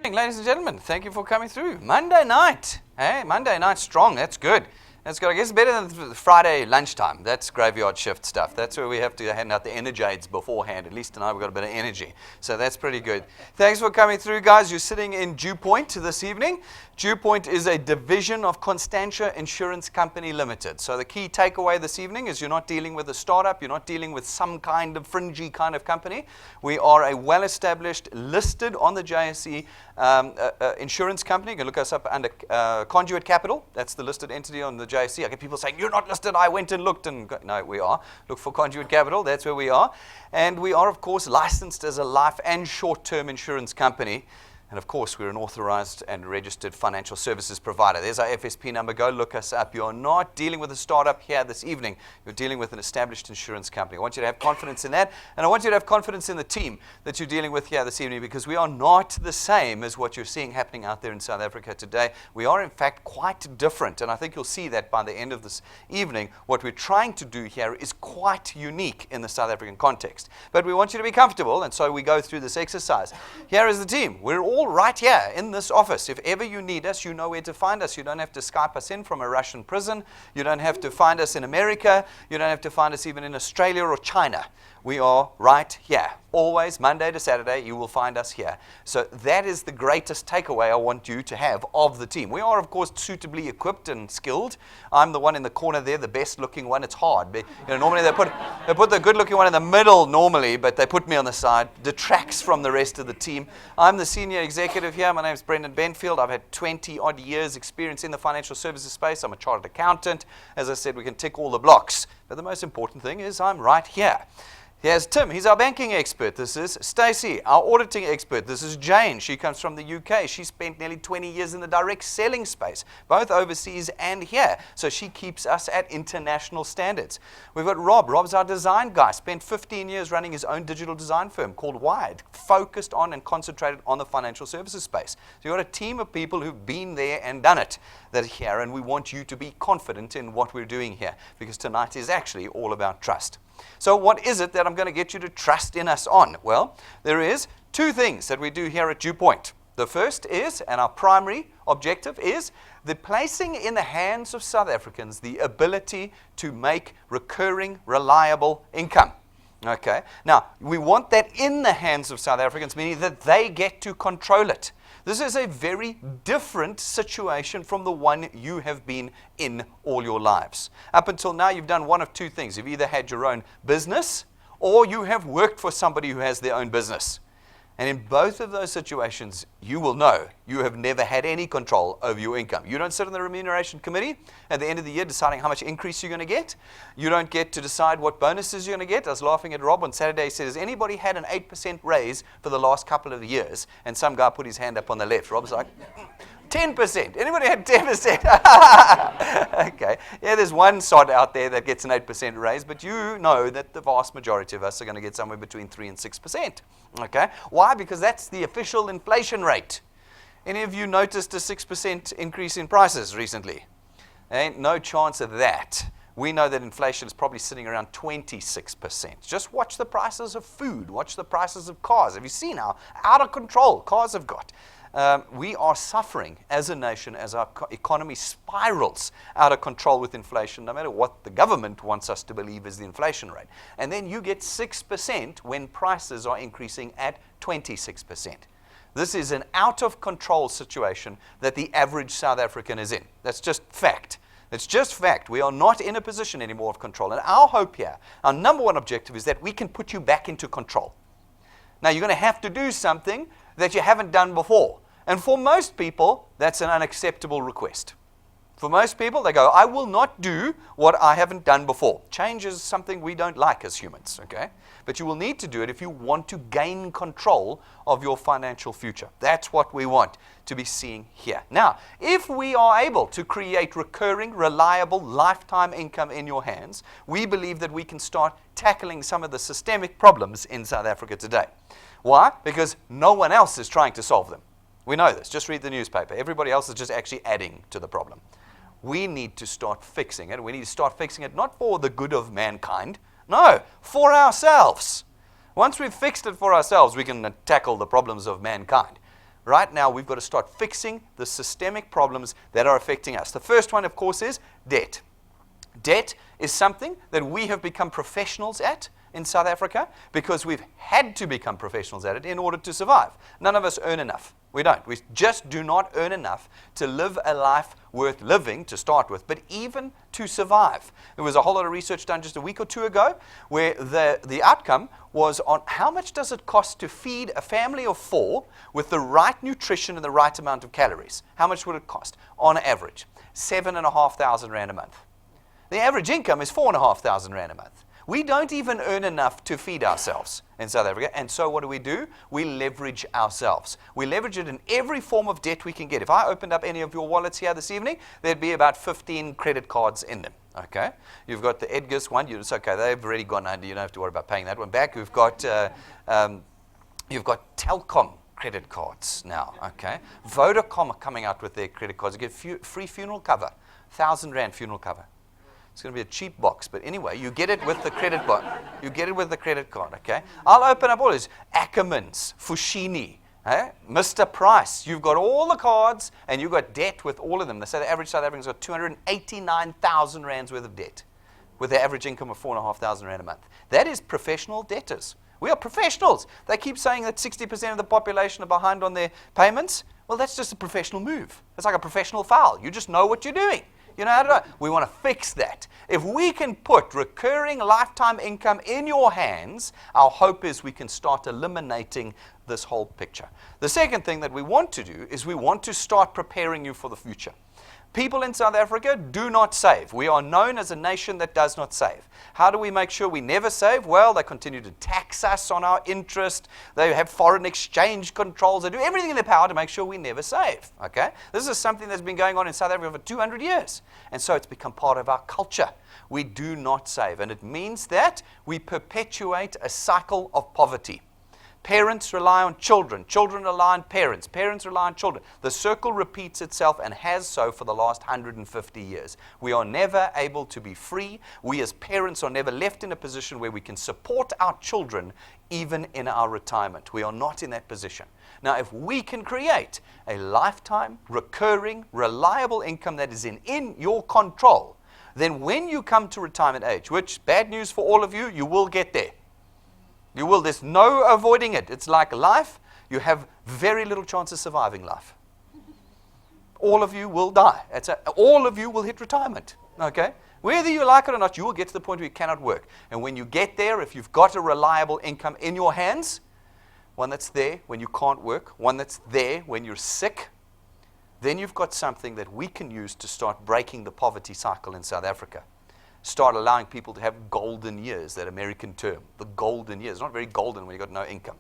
Evening, ladies and gentlemen. Thank you for coming through. Monday night. Hey, Monday night strong. That's good. That's good. I guess better than Friday lunchtime. That's graveyard shift stuff. That's where we have to hand out the energy aids beforehand. At least tonight we've got a bit of energy. So that's pretty good. Thanks for coming through, guys. You're sitting in DuePoint this evening. DuePoint is a division of Constantia Insurance Company Limited. So the key takeaway this evening is you're not dealing with a startup. You're not dealing with some kind of fringy kind of company. We are a well-established, listed on the JSE insurance company. You can look us up under Conduit Capital. That's the listed entity on the JSE. I get people saying, you're not listed. I went and looked. And no, we are. Look for Conduit Capital. That's where we are. And we are, of course, licensed as a life and short-term insurance company. And of course, we're an authorized and registered financial services provider. There's our FSP number. Go look us up. You're not dealing with a startup here this evening. You're dealing with an established insurance company. I want you to have confidence in that. And I want you to have confidence in the team that you're dealing with here this evening, because we are not the same as what you're seeing happening out there in South Africa today. We are, in fact, quite different. And I think you'll see that by the end of this evening. What we're trying to do here is quite unique in the South African context. But we want you to be comfortable. And so we go through this exercise. Here is the team. We're all right here in this office. If ever you need us, you know where to find us. You don't have to Skype us in from a Russian prison. You don't have to find us in America. You don't have to find us even in Australia or China. We are right here. Always, Monday to Saturday, you will find us here. So that is the greatest takeaway I want you to have of the team. We are, of course, suitably equipped and skilled. I'm the one in the corner there, the best-looking one. It's hard. But, normally they put the good-looking one in the middle normally, but they put me on the side. Detracts from the rest of the team. I'm the senior executive here. My name is Brendan Benfield. I've had 20-odd years experience in the financial services space. I'm a chartered accountant. As I said, we can tick all the blocks. But the most important thing is I'm right here. Here's Tim. He's our banking expert. This is Stacey, our auditing expert. This is Jane. She comes from the UK. She spent nearly 20 years in the direct selling space, both overseas and here. So she keeps us at international standards. We've got Rob. Rob's our design guy. Spent 15 years running his own digital design firm called Wired, focused on and concentrated on the financial services space. So you've got a team of people who've been there and done it that are here, and we want you to be confident in what we're doing here, because tonight is actually all about trust. So what is it that I'm going to get you to trust in us on? Well, there is two things that we do here at DuePoint. The first is, and our primary objective is, the placing in the hands of South Africans the ability to make recurring, reliable income. Okay. Now, we want that in the hands of South Africans, meaning that they get to control it. This is a very different situation from the one you have been in all your lives. Up until now, you've done one of two things. You've either had your own business, or you have worked for somebody who has their own business. And in both of those situations, you will know you have never had any control over your income. You don't sit on the remuneration committee at the end of the year deciding how much increase you're going to get. You don't get to decide what bonuses you're going to get. I was laughing at Rob on Saturday. He said, has anybody had an 8% raise for the last couple of years? And some guy put his hand up on the left. Rob's like, 10%. Anybody had 10%? Okay. Yeah, there's one sod out there that gets an 8% raise, but you know that the vast majority of us are going to get somewhere between 3 and 6%. Okay. Why? Because that's the official inflation rate. Any of you noticed a 6% increase in prices recently? There ain't no chance of that. We know that inflation is probably sitting around 26%. Just watch the prices of food. Watch the prices of cars. Have you seen how out of control cars have got? We are suffering as a nation as our economy spirals out of control with inflation, no matter what the government wants us to believe is the inflation rate. And then you get 6% when prices are increasing at 26%. This is an out of control situation that the average South African is in. That's just fact. It's just fact. We are not in a position anymore of control. And our hope here, our number one objective, is that we can put you back into control. Now, you're going to have to do something that you haven't done before. And for most people, that's an unacceptable request. For most people, they go, I will not do what I haven't done before. Change is something we don't like as humans, okay? But you will need to do it if you want to gain control of your financial future. That's what we want to be seeing here. Now, if we are able to create recurring, reliable, lifetime income in your hands, we believe that we can start tackling some of the systemic problems in South Africa today. Why? Because no one else is trying to solve them. We know this. Just read the newspaper. Everybody else is just actually adding to the problem. We need to start fixing it. We need to start fixing it not for the good of mankind. No, for ourselves. Once we've fixed it for ourselves, we can tackle the problems of mankind. right now we've got to start fixing the systemic problems that are affecting us. The first one, of course, is debt. Debt is something that we have become professionals at in South Africa because we've had to become professionals at it in order to survive. None of us earn enough. We don't. We just do not earn enough to live a life worth living to start with, but even to survive. There was a whole lot of research done just a week or two ago where the outcome was on how much does it cost to feed a family of 4 with the right nutrition and the right amount of calories. How much would it cost? On average, 7,500 Rand a month. The average income is 4,500 Rand a month. We don't even earn enough to feed ourselves in South Africa. And so what do? We leverage ourselves. We leverage it in every form of debt we can get. If I opened up any of your wallets here this evening, there'd be about 15 credit cards in them. Okay? You've got the Edgar's one. It's okay. They've already gone under. You don't have to worry about paying that one back. You've got Telkom credit cards now. Okay? Vodacom are coming out with their credit cards. You get free funeral cover, 1,000 Rand funeral cover. It's going to be a cheap box, but anyway, you get it with the credit card. You get it with the credit card, okay? I'll open up all these. Ackermans, Fushini, Mr. Price. You've got all the cards, and you've got debt with all of them. They say the average South African's got 289,000 Rands worth of debt with their average income of 4,500 Rand a month. That is professional debtors. We are professionals. They keep saying that 60% of the population are behind on their payments. Well, that's just a professional move. It's like a professional foul. You just know what you're doing. You know how to do it? We want to fix that. If we can put recurring lifetime income in your hands, our hope is we can start eliminating this whole picture. The second thing that we want to do is we want to start preparing you for the future. People in South Africa do not save. We are known as a nation that does not save. How do we make sure we never save? Well, they continue to tax us on our interest. They have foreign exchange controls. They do everything in their power to make sure we never save. Okay? This is something that's been going on in South Africa for 200 years. And so it's become part of our culture. We do not save. And it means that we perpetuate a cycle of poverty. Parents rely on children. Children rely on parents. Parents rely on children. The circle repeats itself and has so for the last 150 years. We are never able to be free. We as parents are never left in a position where we can support our children even in our retirement. We are not in that position. Now, if we can create a lifetime, recurring, reliable income that is in your control, then when you come to retirement age, which, bad news for all of you, you will get there. You will. There's no avoiding it. It's like life. You have very little chance of surviving life. All of you will die. All of you will hit retirement. Okay? Whether you like it or not, you will get to the point where you cannot work. And when you get there, if you've got a reliable income in your hands, one that's there when you can't work, one that's there when you're sick, then you've got something that we can use to start breaking the poverty cycle in South Africa. Start allowing people to have golden years, that American term, the golden years. It's not very golden when you've got no income.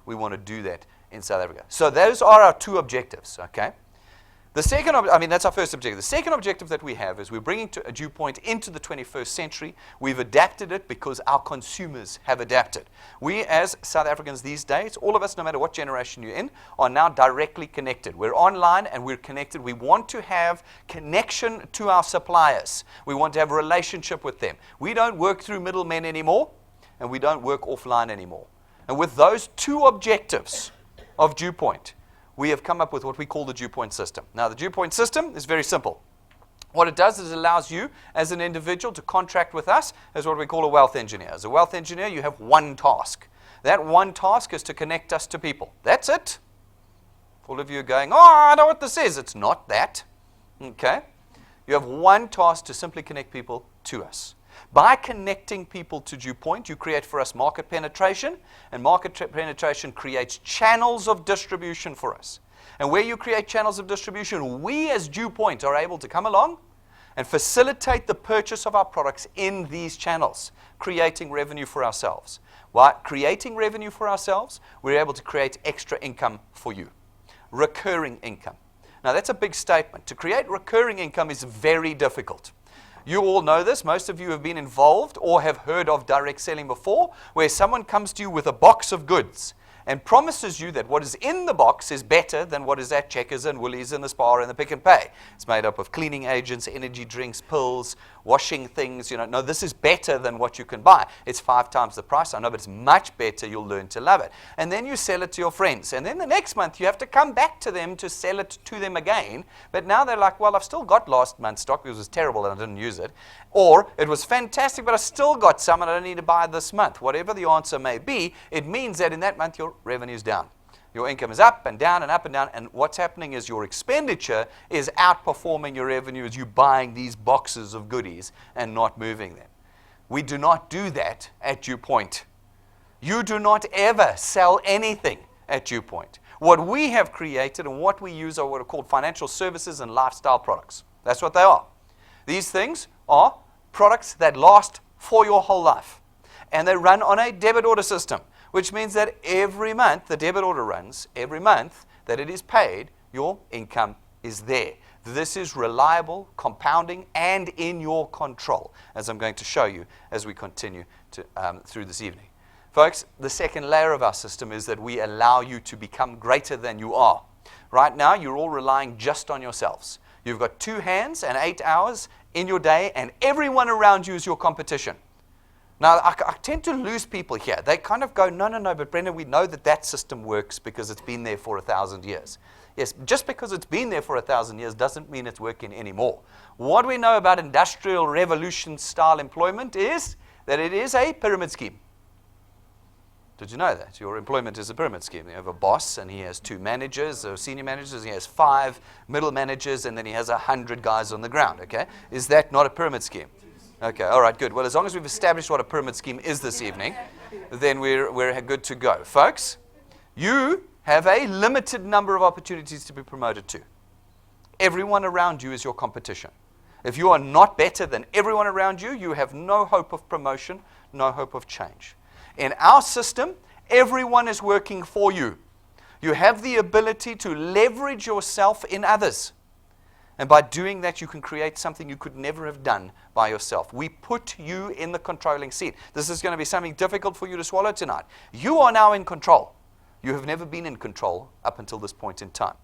We want to do that in South Africa. So those are our two objectives, okay? The second, that's our first objective. The second objective that we have is we're bringing a DuePoint into the 21st century. We've adapted it because our consumers have adapted. We as South Africans these days, all of us, no matter what generation you're in, are now directly connected. We're online and we're connected. We want to have connection to our suppliers. We want to have a relationship with them. We don't work through middlemen anymore, and we don't work offline anymore. And with those two objectives of DuePoint, we have come up with what we call the DuePoint system. Now, the DuePoint system is very simple. What it does is it allows you as an individual to contract with us as what we call a wealth engineer. As a wealth engineer, you have one task. That one task is to connect us to people. That's it. All of you are going, oh, I know what this is. It's not that. Okay? You have one task to simply connect people to us. By connecting people to DuePoint, you create for us market penetration, and market penetration creates channels of distribution for us. And where you create channels of distribution, we as DuePoint are able to come along and facilitate the purchase of our products in these channels, creating revenue for ourselves. While creating revenue for ourselves, we're able to create extra income for you, recurring income. Now, that's a big statement. To create recurring income is very difficult. You all know this. Most of you have been involved or have heard of direct selling before, where someone comes to you with a box of goods and promises you that what is in the box is better than what is at Checkers and Woolies and the Spar and the Pick and Pay. It's made up of cleaning agents, energy drinks, pills, washing things. No, this is better than what you can buy. It's 5 times the price. I know, but it's much better. You'll learn to love it. And then you sell it to your friends. And then the next month, you have to come back to them to sell it to them again. But now they're like, well, I've still got last month's stock because it was terrible and I didn't use it. Or it was fantastic, but I still got some and I don't need to buy this month. Whatever the answer may be, it means that in that month, your revenue is down. Your income is up and down and up and down, and what's happening is your expenditure is outperforming your revenue as you buying these boxes of goodies and not moving them. We do not do that at DuePoint. You do not ever sell anything at DuePoint. What we have created and what we use are what are called financial services and lifestyle products. That's what they are. These things are products that last for your whole life, and they run on a debit order system, which means that every month the debit order runs, every month that it is paid, your income is there. This is reliable, compounding, and in your control, as I'm going to show you as we continue to, through this evening. Folks, the second layer of our system is that we allow you to become greater than you are. Right now, you're all relying just on yourselves. You've got 2 hands and 8 hours in your day, and everyone around you is your competition. Now, I tend to lose people here. They kind of go, no, but Brendan, we know that that system works because it's been there for 1,000 years. Yes, just because it's been there for 1,000 years doesn't mean it's working anymore. What we know about industrial revolution style employment is that it is a pyramid scheme. Did you know that? Your employment is a pyramid scheme. You have a boss, and he has 2 managers, or senior managers, he has 5 middle managers, and then he has 100 guys on the ground, okay? Is that not a pyramid scheme? Okay, all right, good. Well, as long as we've established what a pyramid scheme is this evening, then we're good to go. Folks, you have a limited number of opportunities to be promoted to. Everyone around you is your competition. If you are not better than everyone around you, you have no hope of promotion, no hope of change. In our system, everyone is working for you. You have the ability to leverage yourself in others. And by doing that, you can create something you could never have done by yourself. We put you in the controlling seat. This is going to be something difficult for you to swallow tonight. You are now in control. You have never been in control up until this point in time.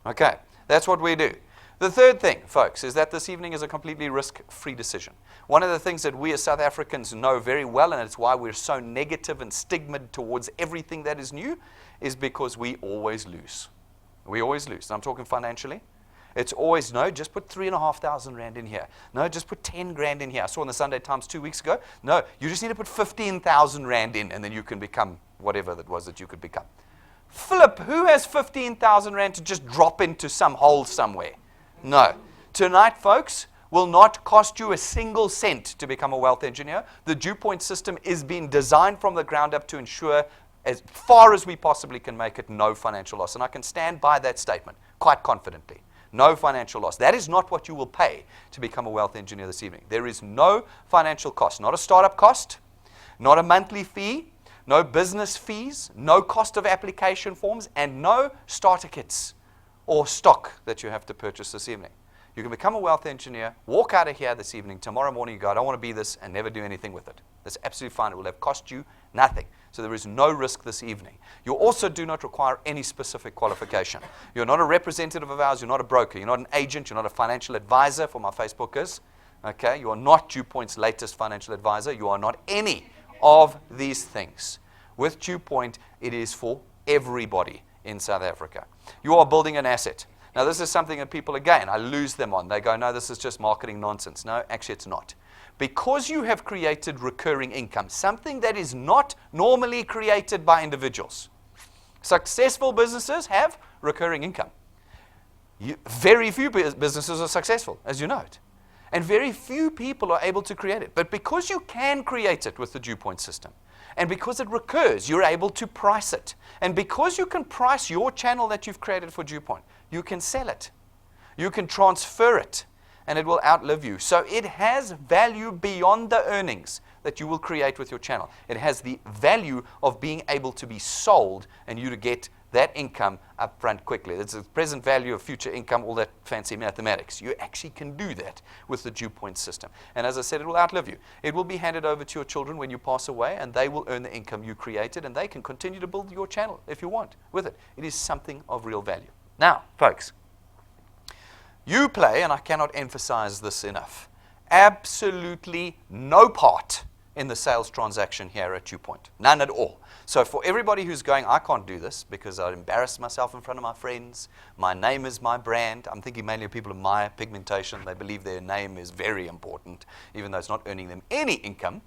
Okay, that's what we do. The third thing, folks, is that this evening is a completely risk-free decision. One of the things that we as South Africans know very well, and it's why we're so negative and stigmatized towards everything that is new, is because we always lose. We always lose. And I'm talking financially. It's always, no, just put 3,500 rand in here. No, just put 10 grand in here. I saw in the Sunday Times 2 weeks ago. No, you just need to put 15,000 rand in, and then you can become whatever that was that you could become. Flip, who has 15,000 rand to just drop into some hole somewhere? No. Tonight, folks, will not cost you a single cent to become a wealth engineer. The DuePoint system is being designed from the ground up to ensure, as far as we possibly can make it, no financial loss. And I can stand by that statement quite confidently. No financial loss. That is not what you will pay to become a wealth engineer this evening. There is no financial cost. Not a startup cost, not a monthly fee, no business fees, no cost of application forms, and no starter kits or stock that you have to purchase this evening. You can become a wealth engineer, walk out of here this evening, tomorrow morning you go, I don't want to be this, and never do anything with it. That's absolutely fine. It will have cost you nothing. So there is no risk this evening. You also do not require any specific qualification. You're not a representative of ours. You're not a broker. You're not an agent. You're not a financial advisor for my Facebookers. Okay? You are not DuePoint's latest financial advisor. You are not any of these things. With DuePoint, it is for everybody in South Africa. You are building an asset. Now, this is something that people, again, I lose them on. They go, no, this is just marketing nonsense. No, actually, it's not. Because you have created recurring income, something that is not normally created by individuals. Successful businesses have recurring income. Very few businesses are successful, as you know it. And very few people are able to create it. But because you can create it with the DuePoint system, and because it recurs, you're able to price it. And because you can price your channel that you've created for DuePoint, you can sell it. You can transfer it, and it will outlive you. So it has value beyond the earnings that you will create with your channel. It has the value of being able to be sold and you to get that income up front quickly. It's the present value of future income, all that fancy mathematics. You actually can do that with the DuePoint system. And as I said, it will outlive you. It will be handed over to your children when you pass away, and they will earn the income you created, and they can continue to build your channel if you want with it. It is something of real value. Now, folks, you play, and I cannot emphasize this enough, absolutely no part in the sales transaction here at DuePoint. None at all. So for everybody who's going, I can't do this because I'd embarrass myself in front of my friends. My name is my brand. I'm thinking mainly of people of my pigmentation. They believe their name is very important, even though it's not earning them any income.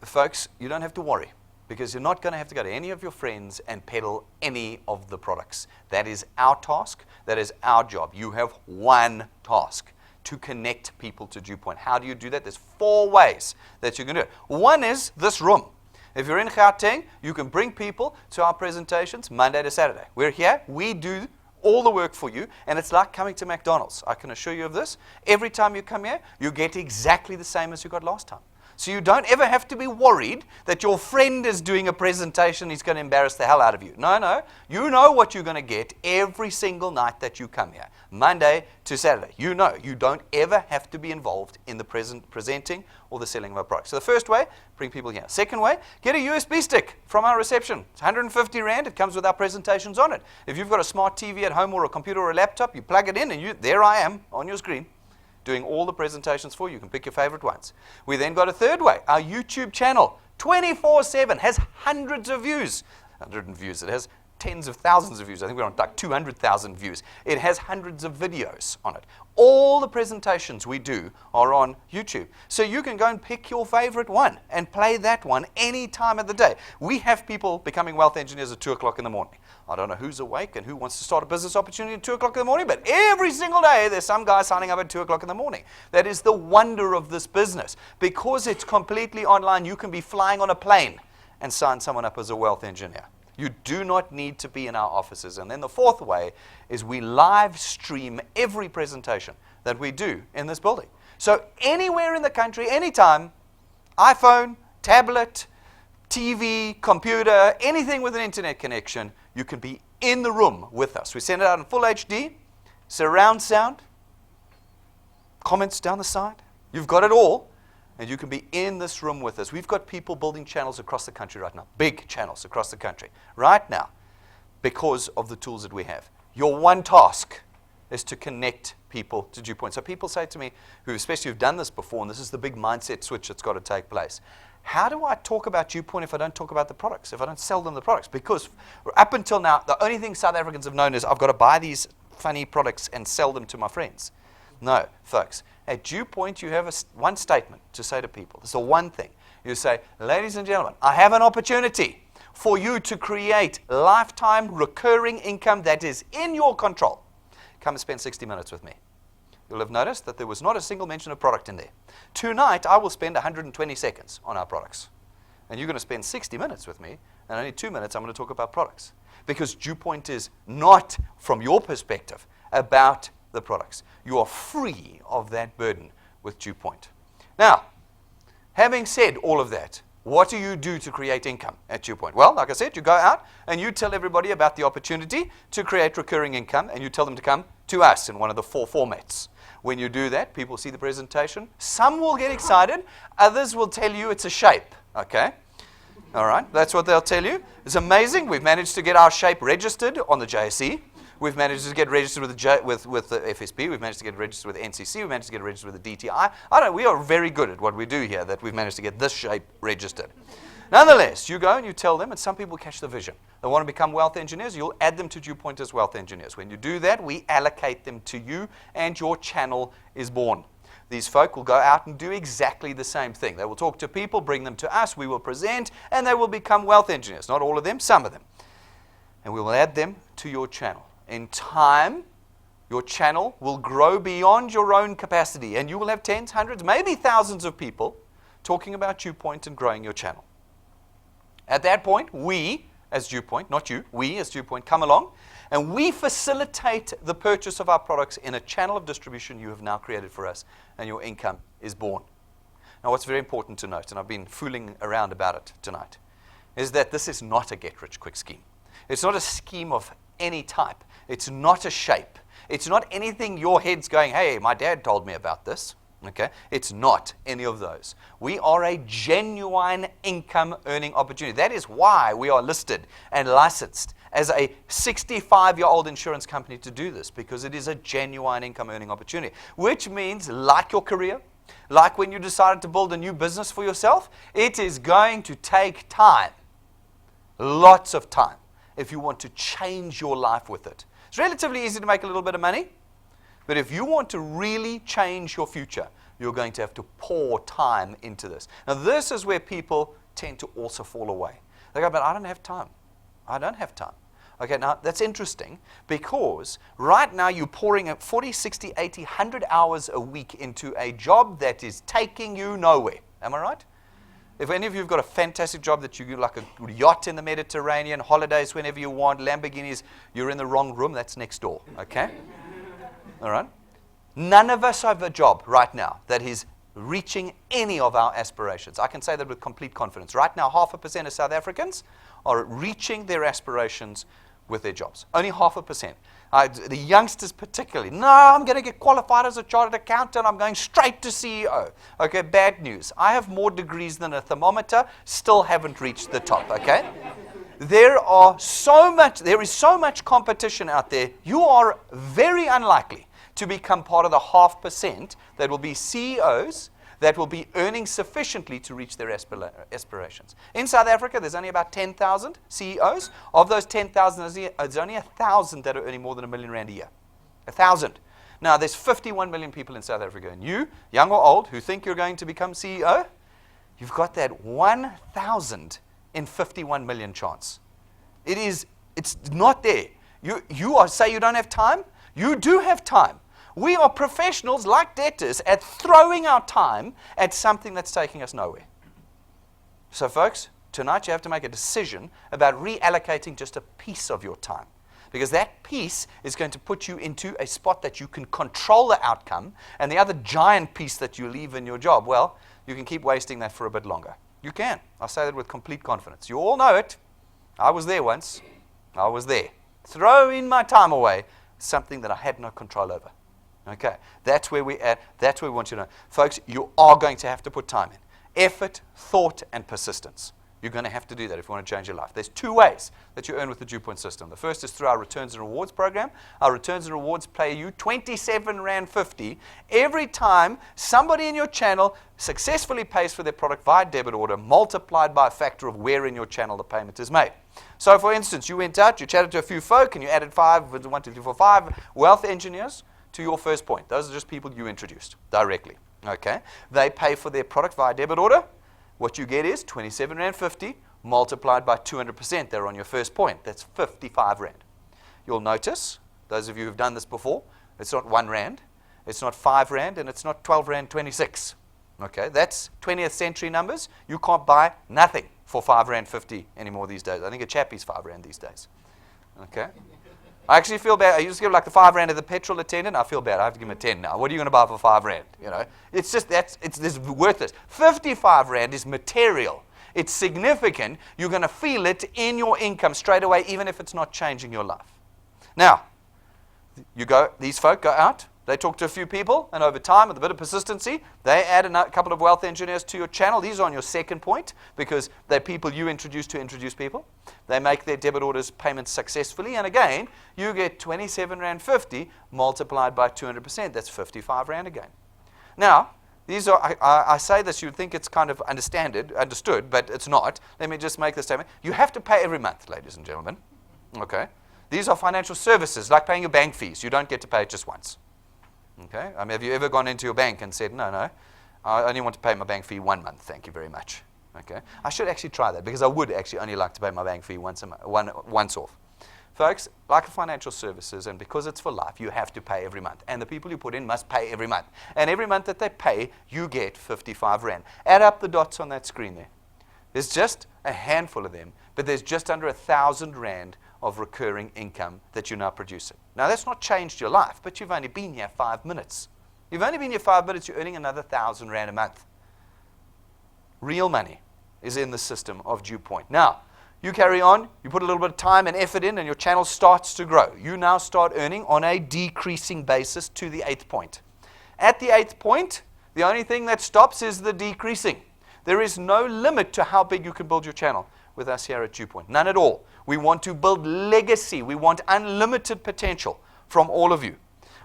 Folks, you don't have to worry, because you're not going to have to go to any of your friends and peddle any of the products. That is our task. That is our job. You have one task: to connect people to DuePoint. How do you do that? There's 4 ways that you can do it. One is this room. If you're in Gauteng, you can bring people to our presentations Monday to Saturday. We're here. We do all the work for you, and it's like coming to McDonald's. I can assure you of this. Every time you come here, you get exactly the same as you got last time. So you don't ever have to be worried that your friend is doing a presentation, he's going to embarrass the hell out of you. No, no. You know what you're going to get every single night that you come here, Monday to Saturday. You know. You don't ever have to be involved in the presenting or the selling of our products. So the first way, bring people here. Second way, get a USB stick from our reception. It's 150 Rand. It comes with our presentations on it. If you've got a smart TV at home or a computer or a laptop, you plug it in and there I am on your screen, doing all the presentations for you. You can pick your favorite ones. We then got a third way. Our YouTube channel, 24/7, has hundreds of views. 100 views. It has tens of thousands of views. I think we're on like 200,000 views. It has hundreds of videos on it. All the presentations we do are on YouTube. So you can go and pick your favorite one and play that one any time of the day. We have people becoming wealth engineers at 2 o'clock in the morning. I don't know who's awake and who wants to start a business opportunity at 2 o'clock in the morning, but every single day there's some guy signing up at 2 o'clock in the morning. That is the wonder of this business. Because it's completely online, you can be flying on a plane and sign someone up as a wealth engineer. You do not need to be in our offices. And then the fourth way is we live stream every presentation that we do in this building. So anywhere in the country, anytime, iPhone, tablet, TV, computer, anything with an internet connection, you can be in the room with us. We send it out in full HD, surround sound, comments down the side. You've got it all. And you can be in this room with us. We've got people building channels across the country right now, big channels across the country right now, because of the tools that we have. Your one task is to connect people to DuePoint. So people say to me, who especially have done this before, and this is the big mindset switch that's got to take place. How do I talk about DuePoint if I don't talk about the products, if I don't sell them the products? Because up until now, the only thing South Africans have known is I've got to buy these funny products and sell them to my friends. No, folks. At DuePoint, you have one statement to say to people. It's the one thing. You say, ladies and gentlemen, I have an opportunity for you to create lifetime recurring income that is in your control. Come and spend 60 minutes with me. You'll have noticed that there was not a single mention of product in there. Tonight, I will spend 120 seconds on our products. And you're going to spend 60 minutes with me, and only 2 minutes I'm going to talk about products. Because DuePoint is not, from your perspective, about the products. You are free of that burden with DuePoint. Now, having said all of that, what do you do to create income at DuePoint? Well, like I said, you go out and you tell everybody about the opportunity to create recurring income, and you tell them to come to us in one of the 4 formats. When you do that, people see the presentation. Some will get excited. Others will tell you it's a shape. Okay? All right? That's what they'll tell you. It's amazing. We've managed to get our shape registered on the JSE. We've managed to get registered with the FSP. We've managed to get registered with the NCC. We've managed to get registered with the DTI. We are very good at what we do here, that we've managed to get this shape registered. Nonetheless, you go and you tell them, and some people catch the vision. They want to become wealth engineers. You'll add them to DuePoint as wealth engineers. When you do that, we allocate them to you, and your channel is born. These folk will go out and do exactly the same thing. They will talk to people, bring them to us, we will present, and they will become wealth engineers. Not all of them, some of them. And we will add them to your channel. In time, your channel will grow beyond your own capacity, and you will have tens, hundreds, maybe thousands of people talking about DuePoint and growing your channel. At that point, we, as DuePoint, not you, we as DuePoint come along, and we facilitate the purchase of our products in a channel of distribution you have now created for us, and your income is born. Now, what's very important to note, and I've been fooling around about it tonight, is that this is not a get-rich-quick scheme. It's not a scheme of any type. It's not a shape. It's not anything your head's going, hey, my dad told me about this. Okay? It's not any of those. We are a genuine income earning opportunity. That is why we are listed and licensed as a 65-year-old insurance company to do this, because it is a genuine income earning opportunity, which means, like your career, like when you decided to build a new business for yourself, it is going to take time, lots of time, if you want to change your life with it. It's relatively easy to make a little bit of money, but if you want to really change your future, you're going to have to pour time into this. Now, this is where people tend to also fall away. They go, but I don't have time. I don't have time. Okay, now that's interesting, because right now you're pouring 40, 60, 80, 100 hours a week into a job that is taking you nowhere. Am I right? If any of you have got a fantastic job that you do, like a yacht in the Mediterranean, holidays whenever you want, Lamborghinis, you're in the wrong room. That's next door. Okay? All right? None of us have a job right now that is reaching any of our aspirations. I can say that with complete confidence. Right now, 0.5% of South Africans are reaching their aspirations with their jobs. Only 0.5%. The youngsters particularly. No, I'm going to get qualified as a chartered accountant. I'm going straight to CEO. Okay, bad news. I have more degrees than a thermometer, still haven't reached the top, okay? There is so much competition out there. You are very unlikely to become part of the 0.5% that will be CEOs that will be earning sufficiently to reach their aspirations. In South Africa, there's only about 10,000 CEOs. Of those 10,000, there's only 1,000 that are earning more than R1 million a year. 1,000. Now, there's 51 million people in South Africa, and you, young or old, who think you're going to become CEO, you've got that 1,000 in 51 million chance. It's not there. You say you don't have time? You do have time. We are professionals like debtors at throwing our time at something that's taking us nowhere. So folks, tonight you have to make a decision about reallocating just a piece of your time, because that piece is going to put you into a spot that you can control the outcome, and the other giant piece that you leave in your job, well, you can keep wasting that for a bit longer. You can. I say that with complete confidence. You all know it. I was there once. I was there. Throwing my time away, something that I had no control over. Okay, that's where we're at. That's where we want you to know. Folks, you are going to have to put time in. Effort, thought, and persistence. You're going to have to do that if you want to change your life. There's two ways that you earn with the DuePoint system. The first is through our Returns and Rewards program. Our Returns and Rewards pay you R27.50 every time somebody in your channel successfully pays for their product via debit order, multiplied by a factor of where in your channel the payment is made. So, for instance, you went out, you chatted to a few folk, and you added 1, 2, 3, 4, 5 wealth engineers to your first point. Those are just people you introduced directly. Okay? They pay for their product via debit order. What you get is R27.50 multiplied by 200%. They're on your first point. That's R55. You'll notice, those of you who've done this before, it's not R1, it's not R5, and it's not R12.26. Okay? That's 20th century numbers. You can't buy nothing for R5.50 anymore these days. I think a chappie's R5 these days. Okay? I actually feel bad. I used to give like the R5 to the petrol attendant. I feel bad. I have to give him a 10 now. What are you going to buy for R5? You know, it's just it's worthless. R55 is material. It's significant. You're going to feel it in your income straight away, even if it's not changing your life. Now, these folk go out. They talk to a few people, and over time, with a bit of persistency, they add a couple of wealth engineers to your channel. These are on your second point, because they're people you introduce to introduce people. They make their debit orders payments successfully, and again, you get R27.50 multiplied by 200%. That's R55 again. Now, these are, I say this, you'd think it's kind of understood, but it's not. Let me just make this statement. You have to pay every month, ladies and gentlemen. Okay? These are financial services, like paying your bank fees. You don't get to pay it just once. Okay? I mean, have you ever gone into your bank and said, no, I only want to pay my bank fee 1 month, thank you very much. Okay? I should actually try that, because I would actually only like to pay my bank fee once off. Folks, like financial services, and because it's for life, you have to pay every month. And the people you put in must pay every month. And every month that they pay, you get R55. Add up the dots on that screen there. There's just a handful of them, but there's just under R1,000 of recurring income that you're now producing. Now, that's not changed your life, but you've only been here 5 minutes. You've only been here 5 minutes, you're earning another R1,000 a month. Real money is in the system of DuePoint. Now, You carry on, you put a little bit of time and effort in, and your channel starts to grow. You now start earning on a decreasing basis to the 8th point. At the 8th point, the only thing that stops is the decreasing. There is no limit to how big you can build your channel with us here at DuePoint. None at all. We want to build legacy. We want unlimited potential from all of you.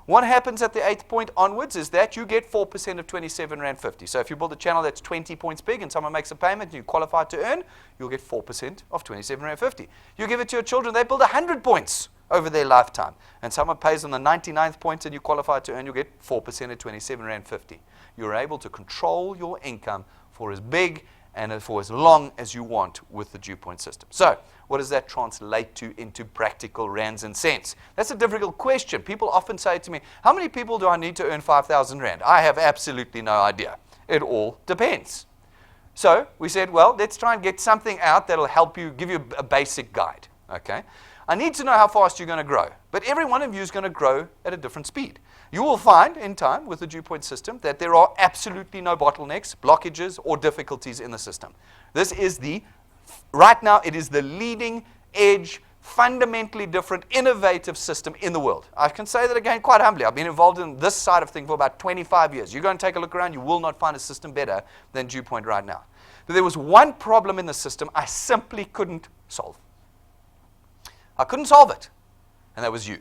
What happens at the 8th point onwards is that you get 4% of 27 Rand 50. So if you build a channel that's 20 points big and someone makes a payment and you qualify to earn, you'll get 4% of 27 Rand 50. You give it to your children, they build 100 points over their lifetime. And someone pays on the 99th point and you qualify to earn, you'll get 4% of 27 Rand 50. You're able to control your income for as big and for as long as you want with the DuePoint system. So, what does that translate to into practical rands and cents? That's a difficult question. People often say to me, how many people do I need to earn 5,000 Rand? I have absolutely no idea. It all depends. So, we said, well, let's try and get something out that'll help you, give you a basic guide. Okay? I need to know how fast you're going to grow. But every one of you is going to grow at a different speed. You will find in time with the DuePoint system that there are absolutely no bottlenecks, blockages, or difficulties in the system. This is right now, it is the leading edge, fundamentally different, innovative system in the world. I can say that again quite humbly. I've been involved in this side of things for about 25 years. You go and take a look around, you will not find a system better than DuePoint right now. But there was one problem in the system I simply couldn't solve. I couldn't solve it, and that was you.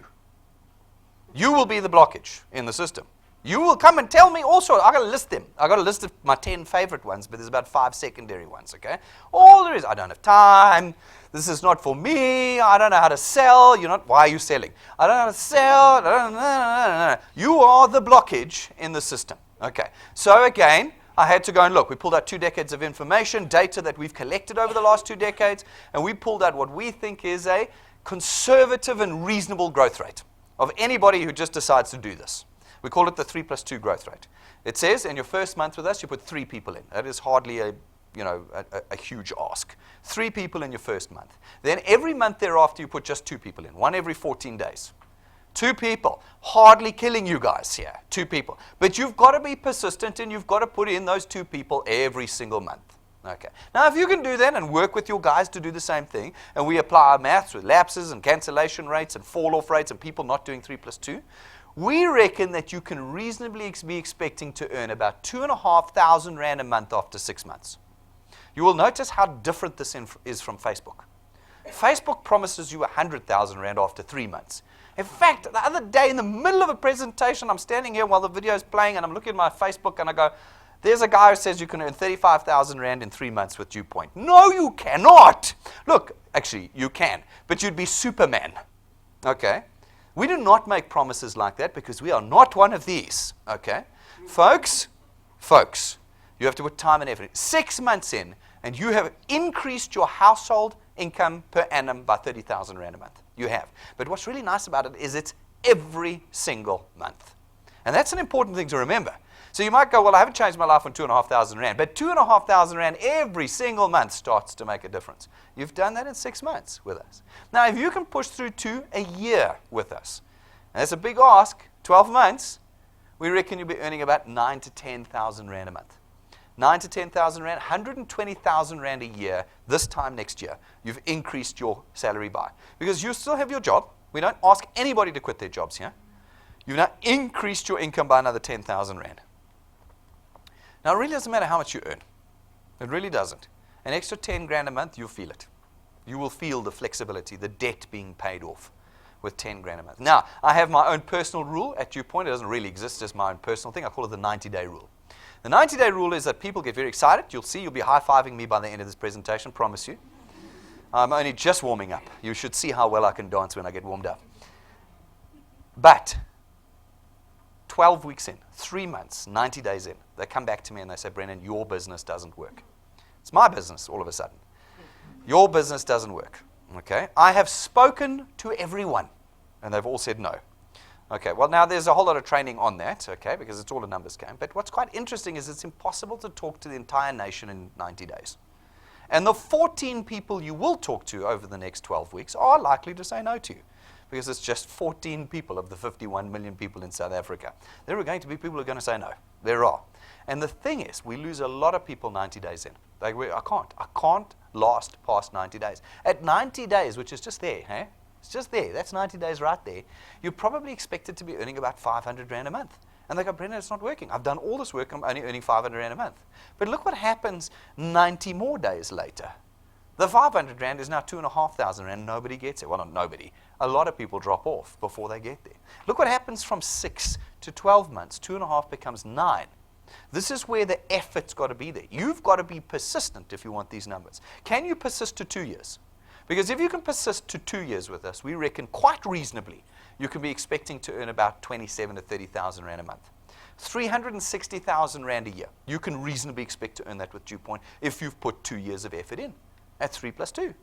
You will be the blockage in the system. You will come and tell me also. I got to list them. I got a list of my 10 favorite ones, but there's about 5 secondary ones. Okay, all there is, I don't have time. This is not for me. I don't know how to sell. You're not. Why are you selling? I don't know how to sell. You are the blockage in the system. Okay. So again, I had to go and look. We pulled out 2 decades of information, data that we've collected over the last 2 decades, and we pulled out what we think is a conservative and reasonable growth rate of anybody who just decides to do this. We call it the 3+2 growth rate. It says in your first month with us, you put 3 people in. That is hardly a huge ask. 3 people in your first month. Then every month thereafter, you put just 2 people in, 1 every 14 days. 2 people, hardly killing you guys here, 2 people. But you've got to be persistent and you've got to put in those 2 people every single month. Okay. Now, if you can do that and work with your guys to do the same thing, and we apply our maths with lapses and cancellation rates and fall-off rates and people not doing 3+2, we reckon that you can reasonably be expecting to earn about 2,500 Rand a month after 6 months. You will notice how different this is from Facebook. Facebook promises you 100,000 Rand after 3 months. In fact, the other day in the middle of a presentation, I'm standing here while the video is playing and I'm looking at my Facebook and I go, there's a guy who says you can earn 35,000 Rand in 3 months with DuePoint. No, you cannot. Look, actually, you can, but you'd be Superman. Okay? We do not make promises like that because we are not one of these. Okay? Folks, you have to put time and effort. 6 months in, and you have increased your household income per annum by 30,000 Rand a month. You have. But what's really nice about it is it's every single month. And that's an important thing to remember. So you might go, well, I haven't changed my life on 2,500 Rand, but 2,500 Rand every single month starts to make a difference. You've done that in 6 months with us. Now, if you can push through to a year with us, and that's a big ask, 12 months, we reckon you'll be earning about 9,000 to 10,000 Rand a month. 9,000 to 10,000 Rand, 120,000 Rand a year this time next year. You've increased your salary by. Because you still have your job. We don't ask anybody to quit their jobs here. You've now increased your income by another 10,000 Rand. Now, it really doesn't matter how much you earn. It really doesn't. An extra 10 grand a month, you'll feel it. You will feel the flexibility, the debt being paid off with 10 grand a month. Now, I have my own personal rule at DuePoint. It doesn't really exist as my own personal thing. I call it the 90-day rule. The 90-day rule is that people get very excited. You'll see you'll be high-fiving me by the end of this presentation, promise you. I'm only just warming up. You should see how well I can dance when I get warmed up. But 12 weeks in, 3 months, 90 days in, they come back to me and they say, Brendan, your business doesn't work. It's my business all of a sudden. Your business doesn't work. Okay? I have spoken to everyone, and they've all said no. Okay, well, now there's a whole lot of training on that, okay, because it's all a numbers game. But what's quite interesting is it's impossible to talk to the entire nation in 90 days. And the 14 people you will talk to over the next 12 weeks are likely to say no to you, because it's just 14 people of the 51 million people in South Africa. There are going to be people who are going to say no. There are. And the thing is, we lose a lot of people 90 days in. I can't last past 90 days. At 90 days, which is just there, hey? It's just there. That's 90 days right there. You're probably expected to be earning about 500 Rand a month. And they go, Brendan, it's not working. I've done all this work and I'm only earning 500 Rand a month. But look what happens 90 more days later. The 500 Rand is now 2,500 Rand. Nobody gets it. Well, not nobody. A lot of people drop off before they get there. Look what happens from 6 to 12 months. 2.5 becomes 9. This is where the effort's got to be there. You've got to be persistent if you want these numbers. Can you persist to 2 years? Because if you can persist to 2 years with us, we reckon quite reasonably you can be expecting to earn about 27 to 30,000 Rand a month. 360,000 Rand a year. You can reasonably expect to earn that with DuePoint if you've put 2 years of effort in. That's 3 plus 2.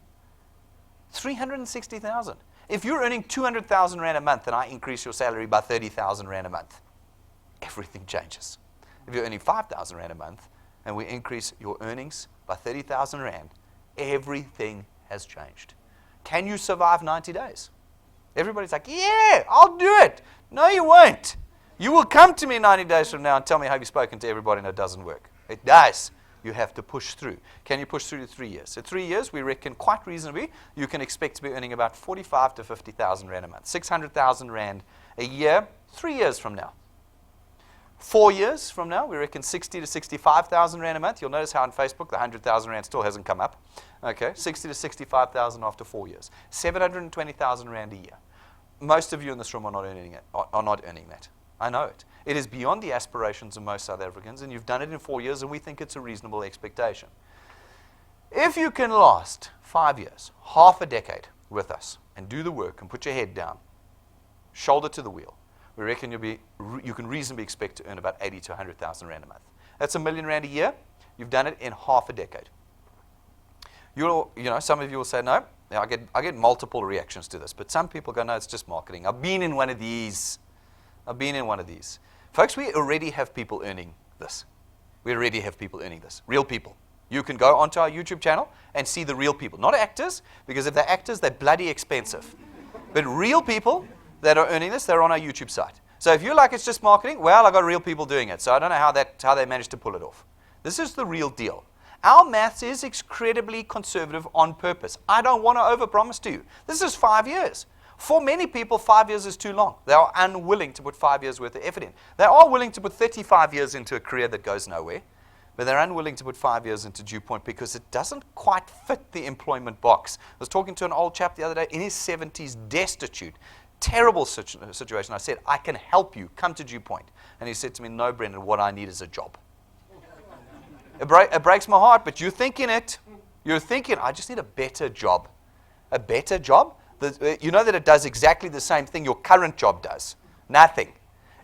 360,000. If you're earning 200,000 Rand a month and I increase your salary by 30,000 Rand a month, everything changes. If you're earning 5,000 Rand a month and we increase your earnings by 30,000 Rand, everything has changed. Can you survive 90 days? Everybody's like, yeah, I'll do it. No, you won't. You will come to me 90 days from now and tell me, have you spoken to everybody, and it doesn't work. It does. You have to push through. Can you push through to 3 years? At 3 years, we reckon quite reasonably, you can expect to be earning about 45 to 50,000 Rand a month. 600,000 Rand a year, 3 years from now. 4 years from now, we reckon 60 to 65,000 Rand a month. You'll notice how on Facebook, the 100,000 Rand still hasn't come up. Okay, 60 to 65,000 after 4 years. 720,000 Rand a year. Most of you in this room are not earning it, are not earning that. I know it. It is beyond the aspirations of most South Africans, and you've done it in 4 years, and we think it's a reasonable expectation. If you can last 5 years, half a decade with us, and do the work and put your head down, shoulder to the wheel, we reckon you can reasonably expect to earn about 80 to 100,000 Rand a month. That's R1 million a year. You've done it in half a decade. Some of you will say, no, I get multiple reactions to this, but some people go, no, it's just marketing. I've been in one of these. Folks, we already have people earning this. We already have people earning this. Real people. You can go onto our YouTube channel and see the real people. Not actors, because if they're actors, they're bloody expensive. But real people that are earning this, they're on our YouTube site. So if you're like, it's just marketing, well, I got real people doing it. So I don't know how they managed to pull it off. This is the real deal. Our maths is incredibly conservative on purpose. I don't want to overpromise to you. This is 5 years. For many people, 5 years is too long. They are unwilling to put 5 years worth of effort in. They are willing to put 35 years into a career that goes nowhere, but they're unwilling to put 5 years into DuePoint because it doesn't quite fit the employment box. I was talking to an old chap the other day in his 70s, destitute, terrible situation. I said, I can help you. Come to DuePoint. And he said to me, no, Brendan, what I need is a job. It breaks my heart, but you're thinking it. You're thinking, I just need a better job. A better job? You know that it does exactly the same thing your current job does. Nothing.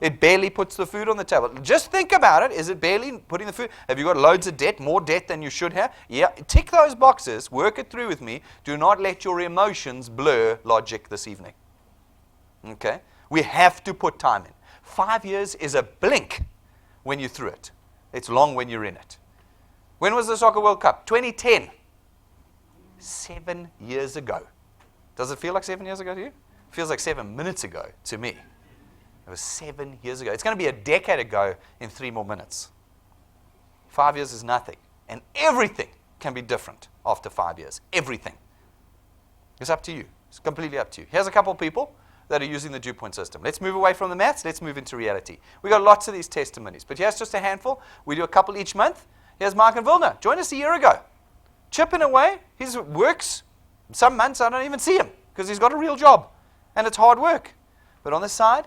It barely puts the food on the table. Just think about it. Is it barely putting the food? Have you got loads of debt, more debt than you should have? Yeah. Tick those boxes. Work it through with me. Do not let your emotions blur logic this evening. Okay? We have to put time in. 5 years is a blink when you're through it. It's long when you're in it. When was the Soccer World Cup? 2010. 7 years ago. Does it feel like 7 years ago to you? It feels like 7 minutes ago to me. It was 7 years ago. It's going to be a decade ago in 3 more minutes. 5 years is nothing. And everything can be different after 5 years. Everything. It's up to you. It's completely up to you. Here's a couple of people that are using the DuePoint system. Let's move away from the maths. Let's move into reality. We got lots of these testimonies, but here's just a handful. We do a couple each month. Here's Mark and Vilna. Joined us a year ago. Chipping away. He works. Some months I don't even see him because he's got a real job and it's hard work. But on the side,